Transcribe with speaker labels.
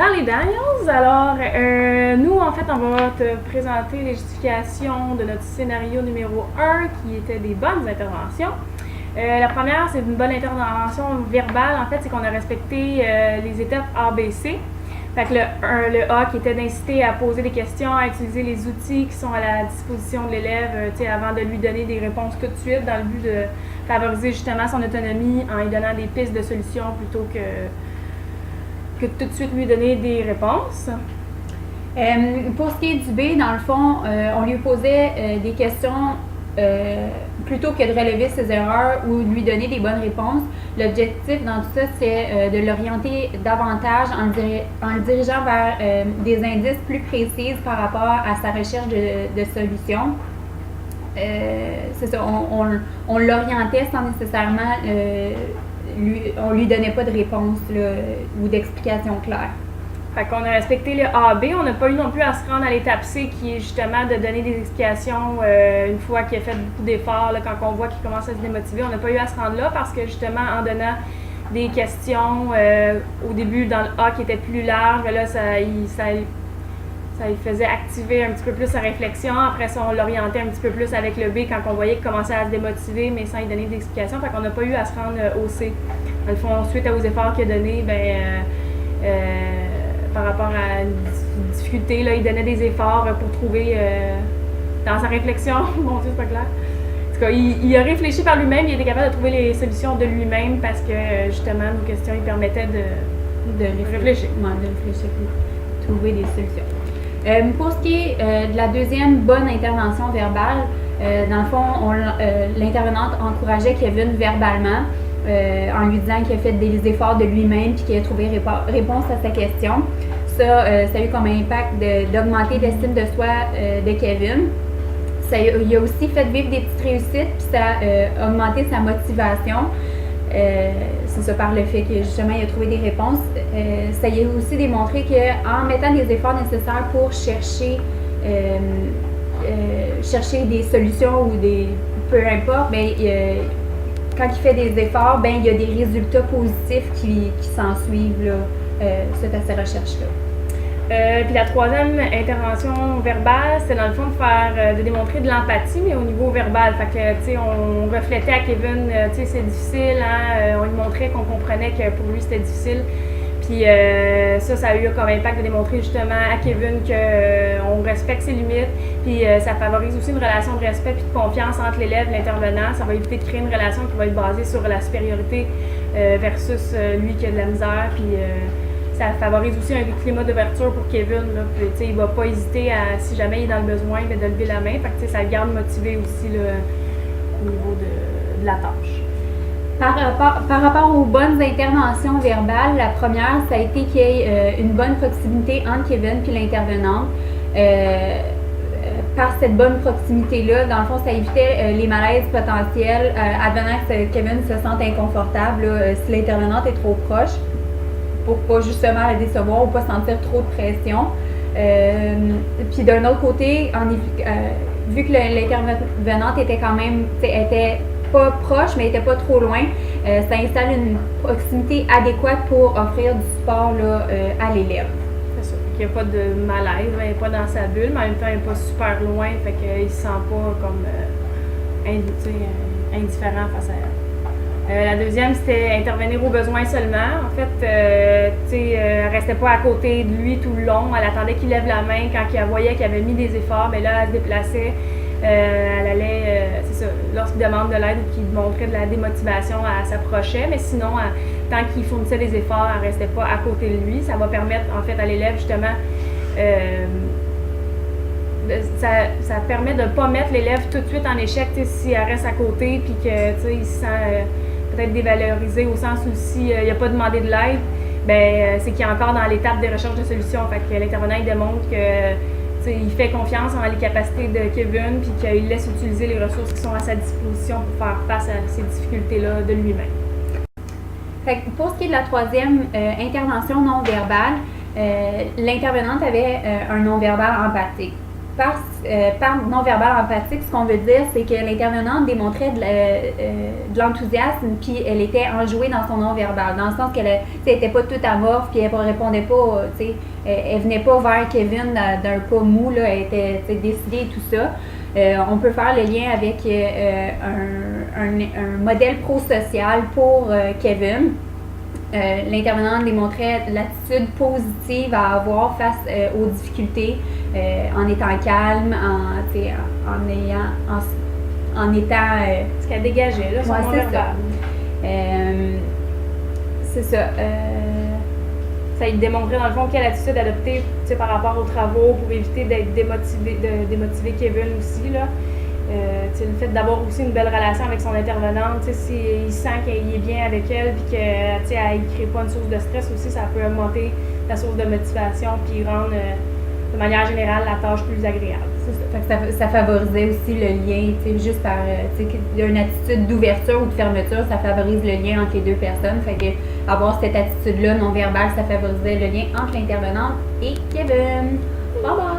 Speaker 1: Sally Daniels. Alors, nous, en fait, on va te présenter les justifications de notre scénario numéro 1, qui était des bonnes interventions. La première, c'est une bonne intervention verbale. En fait, c'est qu'on a respecté les étapes ABC. Fait que le A qui était d'inciter à poser des questions, à utiliser les outils qui sont à la disposition de l'élève avant de lui donner des réponses tout de suite, dans le but de favoriser justement son autonomie en lui donnant des pistes de solutions plutôt que tout de suite lui donner des réponses.
Speaker 2: Pour ce qui est du B, dans le fond, on lui posait des questions plutôt que de relever ses erreurs ou de lui donner des bonnes réponses. L'objectif dans tout ça, c'est de l'orienter davantage en le dirigeant vers des indices plus précis par rapport à sa recherche de solutions. C'est ça, on l'orientait sans nécessairement, on lui donnait pas de réponse là, ou d'explication claire.
Speaker 1: Fait qu'on a respecté le AB, on n'a pas eu non plus à se rendre à l'étape C qui est justement de donner des explications une fois qu'il a fait beaucoup d'efforts, là, quand on voit qu'il commence à se démotiver. On n'a pas eu à se rendre là parce que justement en donnant des questions au début dans le A qui était plus large, là ça lui faisait activer un petit peu plus sa réflexion. Après ça, on l'orientait un petit peu plus avec le B quand on voyait qu'il commençait à se démotiver mais sans lui donner d'explications. Fait qu'on n'a pas eu à se rendre au C. Dans le fond, suite aux efforts qu'il a donnés, par rapport à une difficulté, là, il donnait des efforts pour trouver dans sa réflexion, mon Dieu, c'est pas clair. En tout cas, il a réfléchi par lui-même, il était capable de trouver les solutions de lui-même parce que justement, nos questions lui permettaient de réfléchir.
Speaker 2: Ouais, de réfléchir pour trouver des solutions. Pour ce qui est de la deuxième bonne intervention verbale, dans le fond, l'intervenante encourageait Kevin verbalement. En lui disant qu'il a fait des efforts de lui-même et qu'il a trouvé réponse à sa question. Ça a eu comme impact d'augmenter l'estime de soi de Kevin. Il a aussi fait vivre des petites réussites puis ça a augmenté sa motivation. C'est ça par le fait que justement il a trouvé des réponses. Ça lui a aussi démontré qu'en mettant des efforts nécessaires pour chercher des solutions ou peu importe, quand il fait des efforts, il y a des résultats positifs qui s'en suivent là, suite à ces recherches-là.
Speaker 1: Puis la troisième intervention verbale, c'était dans le fond de démontrer de l'empathie, mais au niveau verbal. Fait que, tu sais, on reflétait à Kevin, tu sais, c'est difficile, hein, on lui montrait qu'on comprenait que pour lui c'était difficile. Puis ça a eu comme impact de démontrer justement à Kevin qu'on respecte ses limites. Puis ça favorise aussi une relation de respect et de confiance entre l'élève et l'intervenant. Ça va éviter de créer une relation qui va être basée sur la supériorité versus lui qui a de la misère. Puis ça favorise aussi un climat d'ouverture pour Kevin. Là. Puis, il ne va pas hésiter à, si jamais il est dans le besoin, de lever la main. Fait que, ça le garde motivé aussi là, au niveau de la tâche.
Speaker 2: Par rapport aux bonnes interventions verbales, la première, ça a été qu'il y ait une bonne proximité entre Kevin et l'intervenante. Par cette bonne proximité-là, dans le fond, ça évitait les malaises potentiels, advenant que Kevin se sente inconfortable là, si l'intervenante est trop proche, pour pas justement la décevoir ou pas sentir trop de pression. Puis d'un autre côté, vu que l'intervenante était quand même, était pas proche, mais n'était pas trop loin, ça installe une proximité adéquate pour offrir du support là, à l'élève.
Speaker 1: C'est ça. Il n'y a pas de malaise, il n'est pas dans sa bulle, mais en même temps, il n'est pas super loin, fait qu'il ne se sent pas comme indifférent face à elle. La deuxième, c'était intervenir aux besoins seulement. En fait, elle ne restait pas à côté de lui tout le long. Elle attendait qu'il lève la main quand elle voyait qu'il avait mis des efforts. Mais là, elle se déplaçait. Elle allait, c'est ça, lorsqu'il demande de l'aide ou qu'il montrait de la démotivation, elle s'approchait. Mais sinon, tant qu'il fournissait des efforts, elle ne restait pas à côté de lui. Ça va permettre, en fait, à l'élève, justement, ça permet de ne pas mettre l'élève tout de suite en échec si elle reste à côté puis qu'il se sent peut-être dévalorisé au sens où s'il n'a pas demandé de l'aide, c'est qu'il est encore dans l'étape de recherche de solutions. Fait que l'intervenant il démontre que il fait confiance en les capacités de Kevin puis qu'il laisse utiliser les ressources qui sont à sa disposition pour faire face à ces difficultés-là de lui-même.
Speaker 2: Fait que pour ce qui est de la troisième intervention non verbale, l'intervenante avait un non-verbal empathique. Par non-verbal empathique, ce qu'on veut dire, c'est que l'intervenante démontrait de l'enthousiasme, puis elle était enjouée dans son non-verbal, dans le sens qu'elle n'était pas toute amorphe, puis elle ne répondait pas, elle venait pas vers Kevin d'un pas mou, là, elle était décidée et tout ça. On peut faire le lien avec un modèle pro-social pour Kevin. L'intervenante démontrait l'attitude positive à avoir face aux difficultés, en étant calme, en étant...
Speaker 1: Ce qu'elle dégageait, là, son non-verbal.
Speaker 2: C'est ça.
Speaker 1: Ça lui démontrait, dans le fond, quelle attitude adopter par rapport aux travaux pour éviter d'être démotiver Kevin aussi, là. Le fait d'avoir aussi une belle relation avec son intervenante, s'il sent qu'il est bien avec elle puis qu'elle ne crée pas une source de stress aussi, ça peut augmenter la source de motivation puis rendre de manière générale la tâche plus agréable.
Speaker 2: C'est ça. Fait que ça favorisait aussi le lien, juste par une attitude d'ouverture ou de fermeture, ça favorise le lien entre les deux personnes. Fait que avoir cette attitude-là non verbale, ça favorisait le lien entre l'intervenante et Kevin. Bye bye!